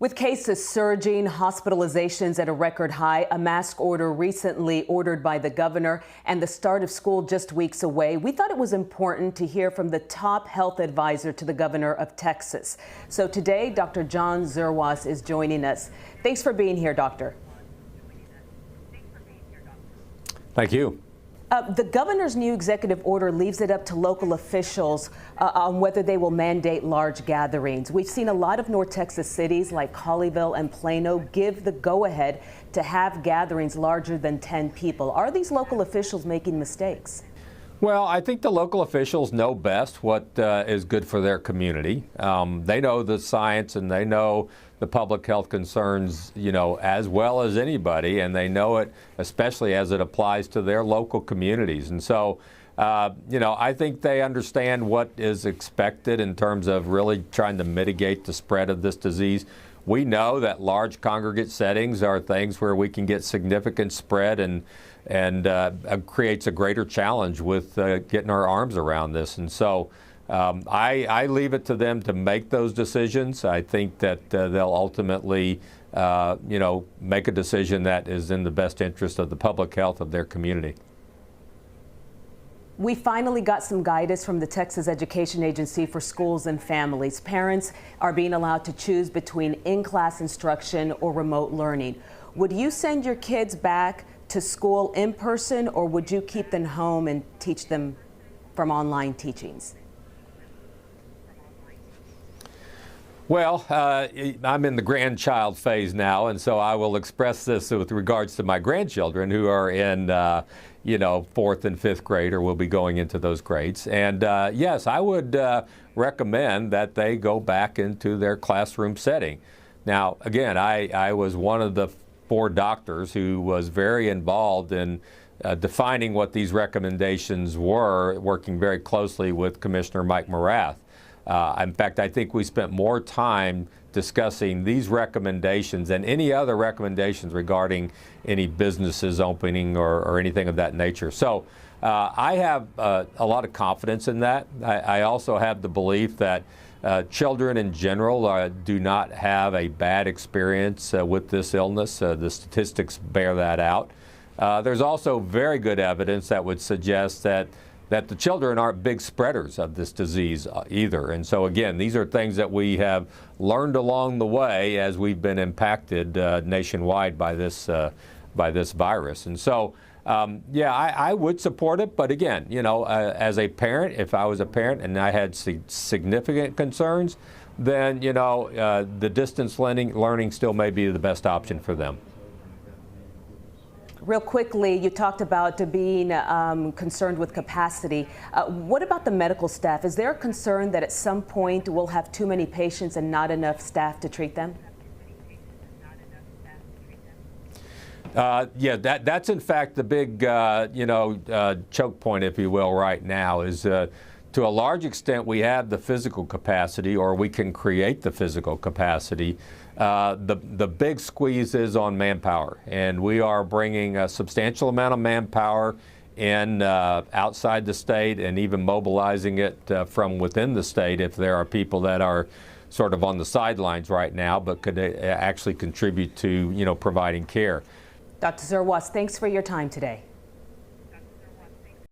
With cases surging, hospitalizations at a record high, a mask order recently ordered by the governor, and the start of school just weeks away, we thought it was important to hear from the top health advisor to the governor of Texas. So today, Dr. John Zerwas is joining us. Thanks for being here, Doctor. Thank you. The governor's new executive order leaves it up to local officials on whether they will mandate large gatherings. We've seen a lot of North Texas cities like Colleyville and Plano give the go-ahead to have gatherings larger than 10 people. Are these local officials making mistakes? Well, I think the local officials know best what is good for their community. They know the science and they know the public health concerns, as well as anybody, and they know it especially as it applies to their local communities. And so, I think they understand what is expected in terms of really trying to mitigate the spread of this disease. We know that large congregate settings are things where we can get significant spread and creates a greater challenge with getting our arms around this. And so I leave it to them to make those decisions. I think that they'll ultimately, make a decision that is in the best interest of the public health of their community. We finally got some guidance from the Texas Education Agency for schools and families. Parents are being allowed to choose between in-class instruction or remote learning. Would you send your kids back to school in person, or would you keep them home and teach them from online teachings? Well, I'm in the grandchild phase now, and so I will express this with regards to my grandchildren who are in, 4th and 5th grade, or will be going into those grades. And yes, I would recommend that they go back into their classroom setting. Now, again, I was one of the 4 doctors who was very involved in defining what these recommendations were, working very closely with Commissioner Mike Morath. In fact, I think we spent more time discussing these recommendations than any other recommendations regarding any businesses opening or anything of that nature. So I have a lot of confidence in that. I also have the belief that children in general do not have a bad experience with this illness. The statistics bear that out. There's also very good evidence that would suggest that the children aren't big spreaders of this disease either. And so again, these are things that we have learned along the way as we've been impacted nationwide by this virus. And so, I would support it. But again, as a parent, if I was a parent and I had significant concerns, then, the distance learning still may be the best option for them. Real quickly, you talked about being concerned with capacity. What about the medical staff? Is there a concern that at some point we'll have too many patients and not enough staff to treat them? That's in fact the big, choke point, if you will, right now is to a large extent we have the physical capacity, or we can create the physical capacity. The big squeeze is on manpower, and we are bringing a substantial amount of manpower in outside the state, and even mobilizing it from within the state if there are people that are sort of on the sidelines right now but could actually contribute to providing care. Dr. Zerwas, thanks for your time today.